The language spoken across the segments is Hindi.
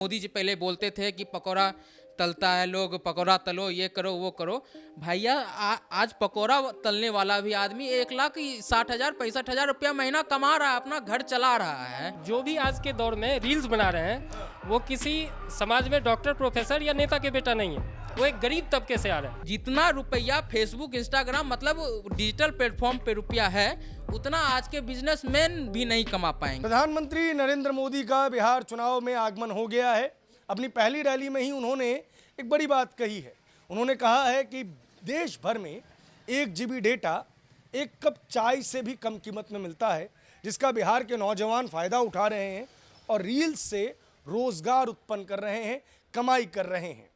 मोदी जी पहले बोलते थे कि पकौड़ा तलता है, लोग पकौड़ा तलो, ये करो वो करो। भैया आज पकौड़ा तलने वाला भी आदमी 1,60,000 65,000 रुपया महीना कमा रहा है, अपना घर चला रहा है। जो भी आज के दौर में रील्स बना रहे हैं वो किसी समाज में डॉक्टर, प्रोफेसर या नेता के बेटा नहीं है, वो एक गरीब तबके से आ रहे हैं। जितना रुपया फेसबुक, इंस्टाग्राम मतलब डिजिटल प्लेटफॉर्म पे रुपया है, उतना आज के बिजनेसमैन भी नहीं कमा पाएंगे। प्रधानमंत्री नरेंद्र मोदी का बिहार चुनाव में आगमन हो गया है। अपनी पहली रैली में ही उन्होंने एक बड़ी बात कही है। उन्होंने कहा है कि देश भर में 1 GB डेटा 1 कप चाय से भी कम कीमत में मिलता है, जिसका बिहार के नौजवान फ़ायदा उठा रहे हैं और रील्स से रोज़गार उत्पन्न कर रहे हैं, कमाई कर रहे हैं।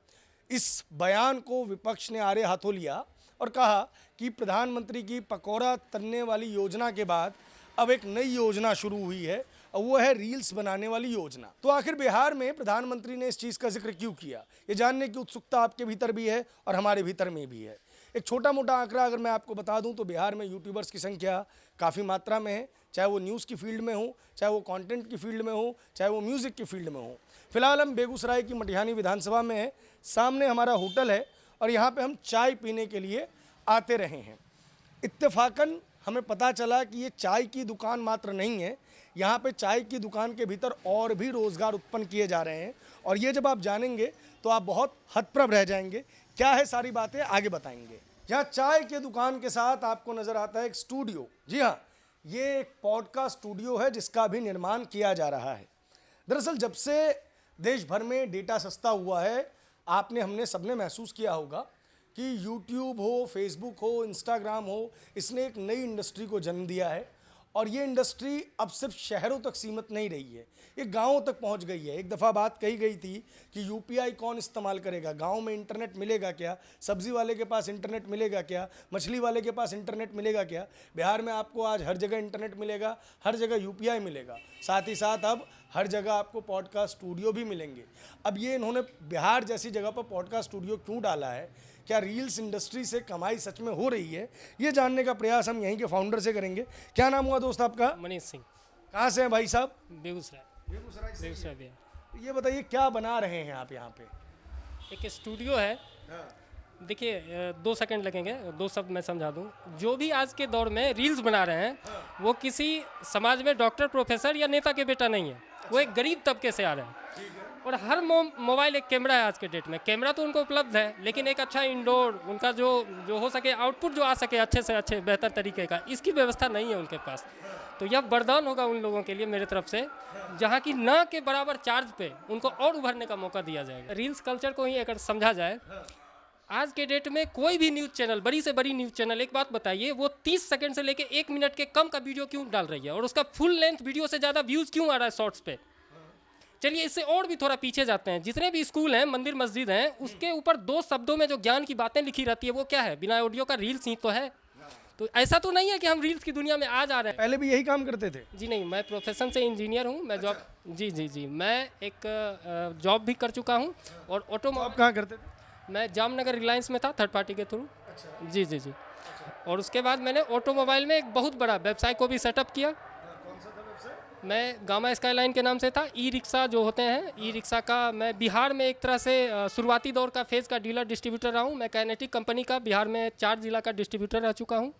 इस बयान को विपक्ष ने आड़े हाथों लिया और कहा कि प्रधानमंत्री की पकौड़ा तलने वाली योजना के बाद अब एक नई योजना शुरू हुई है और वो है रील्स बनाने वाली योजना। तो आखिर बिहार में प्रधानमंत्री ने इस चीज़ का जिक्र क्यों किया, ये जानने की उत्सुकता आपके भीतर भी है और हमारे भीतर में भी है। एक छोटा मोटा आंकड़ा अगर मैं आपको बता दूं तो बिहार में यूट्यूबर्स की संख्या काफ़ी मात्रा में है, चाहे वो न्यूज़ की फील्ड में हो, चाहे वो कंटेंट की फील्ड में हो, चाहे वो म्यूज़िक की फील्ड में हो। फिलहाल हम बेगूसराय की मटिहानी विधानसभा में हैं। सामने हमारा होटल है और यहाँ पे हम चाय पीने के लिए आते रहे हैं। इत्तेफाकन हमें पता चला कि ये चाय की दुकान मात्र नहीं है, यहाँ पे चाय की दुकान के भीतर और भी रोज़गार उत्पन्न किए जा रहे हैं और ये जब आप जानेंगे तो आप बहुत हतप्रभ रह जाएंगे। क्या है सारी बातें आगे बताएंगे। यहाँ चाय के दुकान के साथ आपको नज़र आता है एक स्टूडियो। जी हाँ, ये एक पॉडकास्ट स्टूडियो है जिसका भी निर्माण किया जा रहा है। दरअसल जब से देश भर में डेटा सस्ता हुआ है, हमने सबने महसूस किया होगा कि यूट्यूब हो, फेसबुक हो, इंस्टाग्राम हो, इसने एक नई इंडस्ट्री को जन्म दिया है और ये इंडस्ट्री अब सिर्फ शहरों तक सीमित नहीं रही है, ये गाँवों तक पहुंच गई है। एक दफ़ा बात कही गई थी कि यूपीआई कौन इस्तेमाल करेगा, गांव में इंटरनेट मिलेगा क्या, सब्जी वाले के पास इंटरनेट मिलेगा क्या, मछली वाले के पास इंटरनेट मिलेगा क्या। बिहार में आपको आज हर जगह इंटरनेट मिलेगा, हर जगह यूपीआई मिलेगा, साथ ही साथ अब हर जगह आपको पॉडकास्ट स्टूडियो भी मिलेंगे। अब ये इन्होंने बिहार जैसी जगह पर पॉडकास्ट स्टूडियो क्यों डाला है, क्या रील्स इंडस्ट्री से कमाई सच में हो रही है, ये जानने का प्रयास हम यहीं के फाउंडर से करेंगे। क्या नाम हुआ दोस्त आपका? मनीष सिंह। कहाँ से हैं भाई साहब? बेगूसराय बेगूसराय बिहार। ये बताइए क्या बना रहे हैं आप यहाँ पे? एक स्टूडियो है। देखिए 2 सेकंड लगेंगे, 2 शब्द मैं समझा दूं। जो भी आज के दौर में रील्स बना रहे हैं वो किसी समाज में डॉक्टर, प्रोफेसर या नेता के बेटा नहीं है, वो एक गरीब तबके से आ रहे हैं। और हर मोबाइल एक कैमरा है आज के डेट में। कैमरा तो उनको उपलब्ध है, लेकिन एक अच्छा इंडोर उनका जो हो सके, आउटपुट जो आ सके अच्छे से अच्छे बेहतर तरीके का, इसकी व्यवस्था नहीं है उनके पास। तो यह वरदान होगा उन लोगों के लिए मेरे तरफ से, जहाँ की न के बराबर चार्ज पे उनको और उभरने का मौका दिया जाएगा। रील्स कल्चर को ही अगर समझा जाए, आज के डेट में कोई भी न्यूज़ चैनल, बड़ी से बड़ी न्यूज़ चैनल, एक बात बताइए, वो 30 सेकंड से लेके 1 मिनट के कम का वीडियो क्यों डाल रही है और उसका फुल लेंथ वीडियो से ज़्यादा व्यूज़ क्यों आ रहा है शॉर्ट्स पे। चलिए इससे और भी थोड़ा पीछे जाते हैं। जितने भी स्कूल हैं, मंदिर मस्जिद हैं, उसके ऊपर 2 शब्दों में जो ज्ञान की बातें लिखी रहती है वो क्या है? बिना ऑडियो का रील्स ही तो है। तो ऐसा तो नहीं है कि हम रील्स की दुनिया में आ जा रहे हैं। पहले भी यही काम करते थे? जी नहीं, मैं प्रोफेशन से इंजीनियर हूँ। मैं जॉब जी मैं एक जॉब भी कर चुका हूँ। और आप कहाँ करते थे? मैं जामनगर रिलायंस में था, थर्ड पार्टी के थ्रू। जी। और उसके बाद मैंने ऑटोमोबाइल में एक बहुत बड़ा व्यवसाय को भी सेटअप किया। कौन सा था व्यवसाय? मैं गामा स्काईलाइन के नाम से था। ई रिक्शा जो होते हैं, ई रिक्शा का मैं बिहार में एक तरह से शुरुआती दौर का फेज़ का डीलर डिस्ट्रीब्यूटर रहा हूँ। मैं काइनेटिक कंपनी का बिहार में 4 जिला का डिस्ट्रीब्यूटर रह चुका हूँ।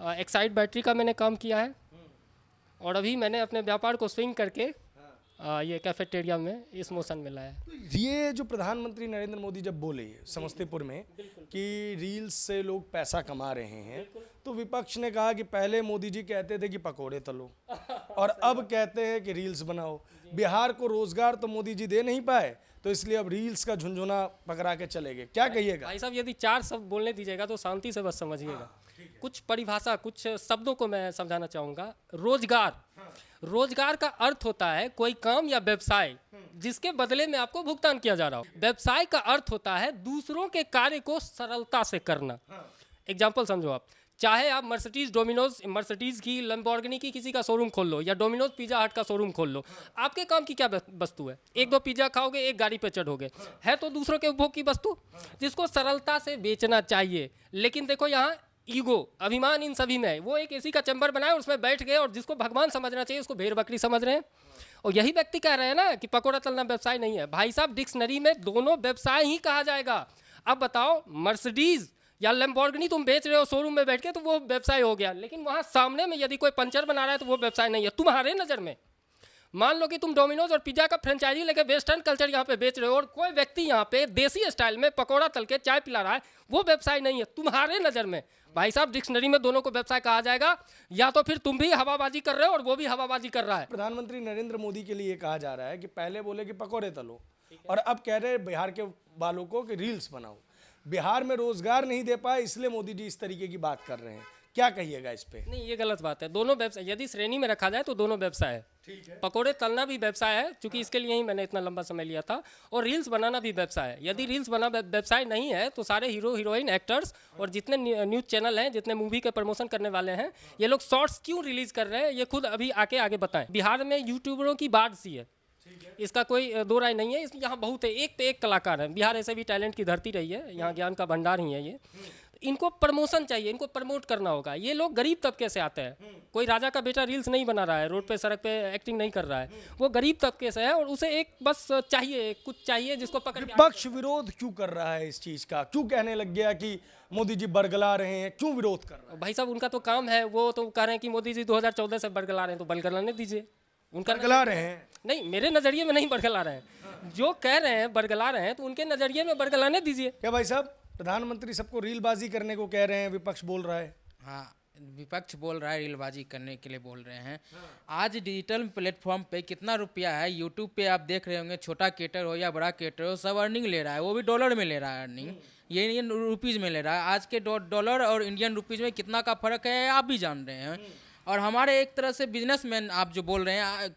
एक्साइड बैटरी का मैंने काम किया है और अभी मैंने अपने व्यापार को स्विंग करके ये कैफेटेरिया में इस मोशन में लाया। ये जो प्रधानमंत्री नरेंद्र मोदी जब बोले समस्तीपुर में कि रील्स से लोग पैसा कमा रहे हैं, तो विपक्ष ने कहा कि पहले मोदी जी कहते थे कि पकोड़े तलो और अब कहते हैं कि रील्स बनाओ। बिहार को रोजगार तो मोदी जी दे नहीं पाए, तो इसलिए अब रील्स का झुंझुना पकड़ा के चले गए। क्या कहिएगा भाई साहब? यदि 4 शब्द बोलने दीजिएगा तो शांति से बस समझिएगा। कुछ परिभाषा, कुछ शब्दों को मैं समझाना चाहूँगा। रोजगार का अर्थ होता है कोई काम या व्यवसाय जिसके बदले में आपको भुगतान किया जा रहा हो। व्यवसाय का अर्थ होता है दूसरों के कार्य को सरलता से करना। एग्जाम्पल समझो आप, चाहे आप मर्सिडीज की, लैम्बोर्गिनी की किसी का शोरूम खोल लो या डोमिनोज पिज़्ज़ा हट का शोरूम खोल लो, आपके काम की क्या वस्तु है? 1-2 पिज़्ज़ा खाओगे, एक गाड़ी पे चढ़ोगे, है तो दूसरों के उपभोग की वस्तु जिसको सरलता से बेचना चाहिए। लेकिन देखो यहाँ ईगो, अभिमान इन सभी में है। वो एक एसी का चैम्बर बनाए, उसमें बैठ गए और जिसको भगवान समझना चाहिए उसको भेड़ बकरी समझ रहे हैं। और यही व्यक्ति कह रहे हैं ना कि पकौड़ा तलना व्यवसाय नहीं है। भाई साहब, डिक्शनरी में दोनों व्यवसाय ही कहा जाएगा। अब बताओ, मर्सिडीज या लैम्बोर्गिनी तुम बेच रहे हो शोरूम में बैठ के, तो वो व्यवसाय हो गया, लेकिन वहाँ सामने में यदि कोई पंचर बना रहा है तो वो व्यवसाय नहीं है तुम्हारे नज़र में। मान लो कि तुम डोमिनोज और पिज्जा का फ्रेंचाइजी लेके वेस्टर्न कल्चर यहाँ पे बेच रहे हो, और कोई व्यक्ति यहाँ पे देसी स्टाइल में पकौड़ा तल के चाय पिला रहा है, वो व्यवसाय नहीं है तुम्हारे नज़र में। भाई साहब, डिक्शनरी में दोनों को व्यवसाय कहा जाएगा, या तो फिर तुम भी हवाबाजी कर रहे हो और वो भी हवाबाजी कर रहा है। प्रधानमंत्री नरेंद्र मोदी के लिए कहा जा रहा है कि पहले बोले कि पकौड़े तलो, और अब कह रहे हैं बिहार के वालों को कि रील्स बनाओ। बिहार में रोजगार नहीं दे पाए, इसलिए मोदी जी इस तरीके की बात कर रहे हैं। क्या कहिएगा इस पे? नहीं, ये गलत बात है। दोनों व्यवसाय यदि श्रेणी में रखा जाए तो दोनों व्यवसाय है। ठीक है। पकौड़े तलना भी व्यवसाय है, क्योंकि इसके लिए ही मैंने इतना लंबा समय लिया था, और रील्स बनाना भी व्यवसाय है। यदि रील्स बना व्यवसाय नहीं है तो सारे हीरो हीरोइन, एक्टर्स और जितने न्यूज़ चैनल हैं, जितने मूवी के प्रमोशन करने वाले हैं, ये लोग शॉर्ट्स क्यों रिलीज कर रहे हैं, ये खुद अभी आगे बताएं। बिहार में यूट्यूबरों की बाढ़ सी है, इसका कोई दो राय नहीं है। यहाँ बहुत है, एक पे एक कलाकार है। बिहार ऐसे भी टैलेंट की धरती रही है, यहाँ ज्ञान का भंडार ही है ये। इनको प्रमोशन चाहिए, इनको प्रमोट करना होगा। ये लोग गरीब तबके से आते हैं। कोई राजा का बेटा रील्स नहीं बना रहा है, रोड पे सड़क पे एक्टिंग नहीं कर रहा है, वो गरीब तबके से है, और उसे एक बस चाहिए, कुछ चाहिए जिसको पकड़ के। विपक्ष विरोध क्यों कर रहा है इस चीज का? क्यों कहने लग गया कि मोदी जी बरगला रहे हैं? क्यों विरोध कर रहा है? भाई साहब, उनका तो काम है, वो तो कह रहे हैं कि मोदी जी 2014 से बरगला रहे हैं, तो बरगलाने दीजिए। उनका बरगला रहे हैं? नहीं, मेरे नजरिए में नहीं बरगला रहे हैं। जो कह रहे हैं बरगला रहे हैं, तो उनके नजरिए में बरगलाने दीजिए। क्या भाई साहब, प्रधानमंत्री सबको रीलबाजी करने को कह रहे हैं, विपक्ष बोल रहा है? हाँ, विपक्ष बोल रहा है रीलबाजी करने के लिए बोल रहे हैं। आज डिजिटल प्लेटफॉर्म पे कितना रुपया है, यूट्यूब पे आप देख रहे होंगे, छोटा क्रिएटर हो या बड़ा क्रिएटर हो, सब अर्निंग ले रहा है, वो भी डॉलर में ले रहा है अर्निंग, ये इंडियन रुपीज़ में ले रहा है। आज के डॉलर और इंडियन रुपीज़ में कितना का फ़र्क है आप भी जान रहे हैं। और हमारे एक तरह से बिजनेसमैन आप जो बोल रहे हैं,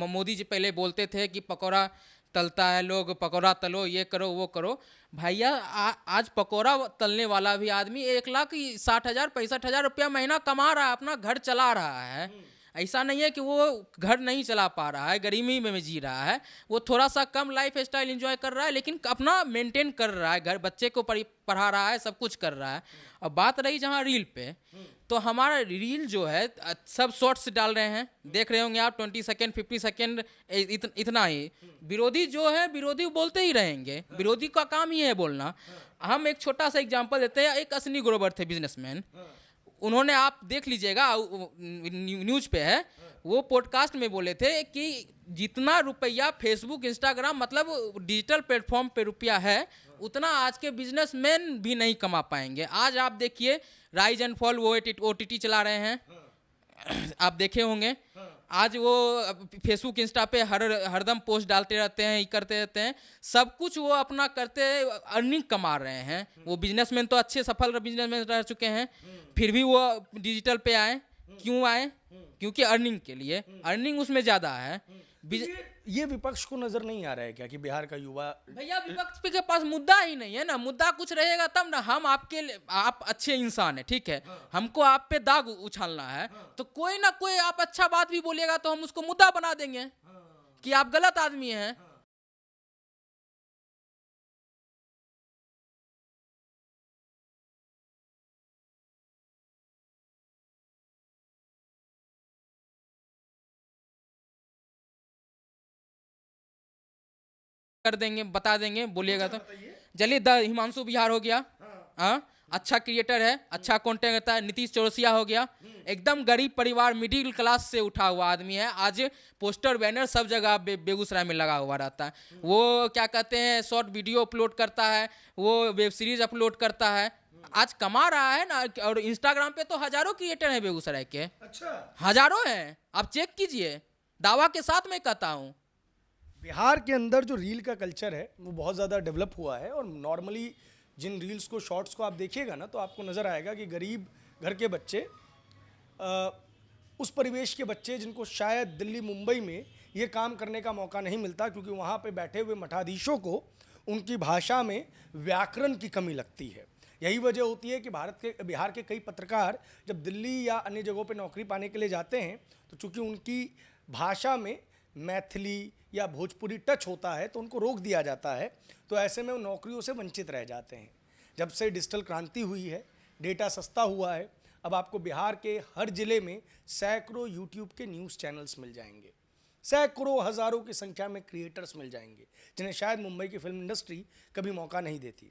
मोदी जी पहले बोलते थे कि पकौड़ा तलता है लोग, पकौड़ा तलो, ये करो वो करो। भैया आज पकौड़ा तलने वाला भी आदमी 1,60,000 65,000 रुपया महीना कमा रहा है, अपना घर चला रहा है। ऐसा नहीं है कि वो घर नहीं चला पा रहा है, गरीबी में जी रहा है, वो थोड़ा सा कम लाइफ स्टाइल एंजॉय कर रहा है, लेकिन अपना मेंटेन कर रहा है, घर बच्चे को पढ़ा रहा है, सब कुछ कर रहा है। और बात रही जहाँ रील पे, तो हमारा रील जो है सब शॉर्ट्स डाल रहे हैं, देख रहे होंगे आप, 20 सेकेंड 50 सेकेंड इतना ही। विरोधी जो है, विरोधी बोलते ही रहेंगे, विरोधी का काम ही है बोलना। हम एक छोटा सा एग्जांपल देते हैं। एक अश्विनी ग्रोवर थे बिजनेसमैन, उन्होंने, आप देख लीजिएगा, न्यूज़ पे है, वो पॉडकास्ट में बोले थे कि जितना रुपया फेसबुक, इंस्टाग्राम, मतलब डिजिटल प्लेटफॉर्म पे रुपया है, उतना आज के बिजनेसमैन भी नहीं कमा पाएंगे। आज आप देखिए, राइज एंड फॉल, वो OTT चला रहे हैं, आप देखे होंगे। आज वो फेसबुक, इंस्टा पे हरदम पोस्ट डालते रहते हैं, करते रहते हैं, सब कुछ वो अपना करते अर्निंग कमा रहे हैं। वो बिजनेसमैन तो अच्छे सफल बिजनेसमैन रह चुके हैं, फिर भी वो डिजिटल पे आए। क्यों आए? क्योंकि अर्निंग के लिए, अर्निंग उसमें ज़्यादा है। ये विपक्ष को नजर नहीं आ रहा है क्या कि बिहार का युवा? भैया, विपक्ष के पास मुद्दा ही नहीं है ना। मुद्दा कुछ रहेगा तब ना। हम आप अच्छे इंसान है, ठीक है, हमको आप पे दाग उछालना है, तो कोई ना कोई आप अच्छा बात भी बोलेगा तो हम उसको मुद्दा बना देंगे कि आप गलत आदमी हैं। कर देंगे, बता देंगे, बोलिएगा तो। चलिए, हिमांशु बिहार हो गया, हाँ, अच्छा क्रिएटर है, अच्छा कंटेंट करता है। नीतीश चौरसिया हो गया, एकदम गरीब परिवार, मिडिल क्लास से उठा हुआ आदमी है। आज पोस्टर बैनर सब जगह बेगूसराय में लगा हुआ रहता है। वो क्या कहते हैं, शॉर्ट वीडियो अपलोड करता है, वो वेब सीरीज अपलोड करता है, आज कमा रहा है ना। और इंस्टाग्राम पे तो हजारों क्रिएटर हैं बेगूसराय के, अच्छा, हजारों हैं, आप चेक कीजिए, दावा के साथ मैं कहता हूँ। बिहार के अंदर जो रील का कल्चर है वो बहुत ज़्यादा डेवलप हुआ है, और नॉर्मली जिन रील्स को, शॉर्ट्स को आप देखिएगा ना, तो आपको नज़र आएगा कि गरीब घर के बच्चे, उस परिवेश के बच्चे जिनको शायद दिल्ली, मुंबई में ये काम करने का मौका नहीं मिलता, क्योंकि वहाँ पे बैठे हुए मठाधीशों को उनकी भाषा में व्याकरण की कमी लगती है। यही वजह होती है कि बिहार के कई पत्रकार जब दिल्ली या अन्य जगहों पे नौकरी पाने के लिए जाते हैं, तो चूँकि उनकी भाषा में मैथिली या भोजपुरी टच होता है तो उनको रोक दिया जाता है, तो ऐसे में वो नौकरियों से वंचित रह जाते हैं। जब से डिजिटल क्रांति हुई है, डेटा सस्ता हुआ है, अब आपको बिहार के हर ज़िले में सैकड़ों यूट्यूब के न्यूज़ चैनल्स मिल जाएंगे। सैकड़ों हजारों की संख्या में क्रिएटर्स मिल जाएंगे जिन्हें शायद मुंबई की फिल्म इंडस्ट्री कभी मौका नहीं देती।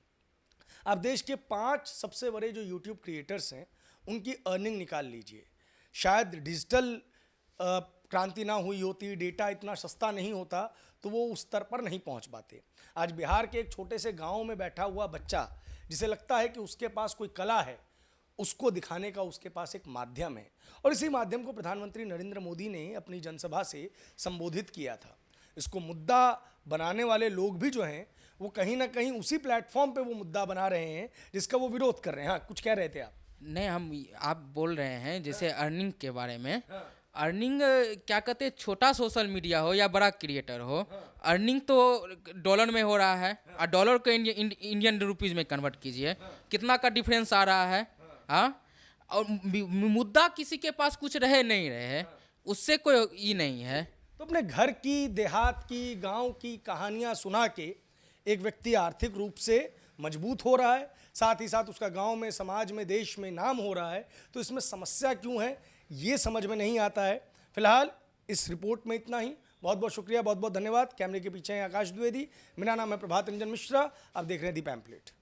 आप देश के 5 सबसे बड़े जो यूट्यूब क्रिएटर्स हैं उनकी अर्निंग निकाल लीजिए। शायद डिजिटल क्रांति ना हुई होती, डेटा इतना सस्ता नहीं होता तो वो उस स्तर पर नहीं पहुंच पाते। आज बिहार के एक छोटे से गांव में बैठा हुआ बच्चा जिसे लगता है कि उसके पास कोई कला है, उसको दिखाने का उसके पास एक माध्यम है, और इसी माध्यम को प्रधानमंत्री नरेंद्र मोदी ने अपनी जनसभा से संबोधित किया था। इसको मुद्दा बनाने वाले लोग भी जो हैं वो कहीं ना कहीं उसी प्लेटफॉर्म पे वो मुद्दा बना रहे हैं जिसका वो विरोध कर रहे हैं। हाँ, कुछ कह रहे थे आप? नहीं, आप बोल रहे हैं जैसे अर्निंग के बारे में। अर्निंग क्या कहते हैं, छोटा सोशल मीडिया हो या बड़ा क्रिएटर हो, अर्निंग तो डॉलर में हो रहा है, और डॉलर को इंडियन रुपीज़ में कन्वर्ट कीजिए, कितना का डिफरेंस आ रहा है। हाँ, और मुद्दा किसी के पास कुछ रहे नहीं रहे, उससे कोई ये नहीं है। तो अपने घर की, देहात की, गांव की कहानियां सुना के एक व्यक्ति आर्थिक रूप से मजबूत हो रहा है, साथ ही साथ उसका गांव में, समाज में, देश में नाम हो रहा है। तो इसमें समस्या क्यों है ये समझ में नहीं आता है। फिलहाल इस रिपोर्ट में इतना ही। बहुत बहुत शुक्रिया, बहुत बहुत धन्यवाद। कैमरे के पीछे हैं आकाश द्विवेदी, मेरा नाम है प्रभात रंजन मिश्रा। आप देख रहे हैं दी पैम्पलेट।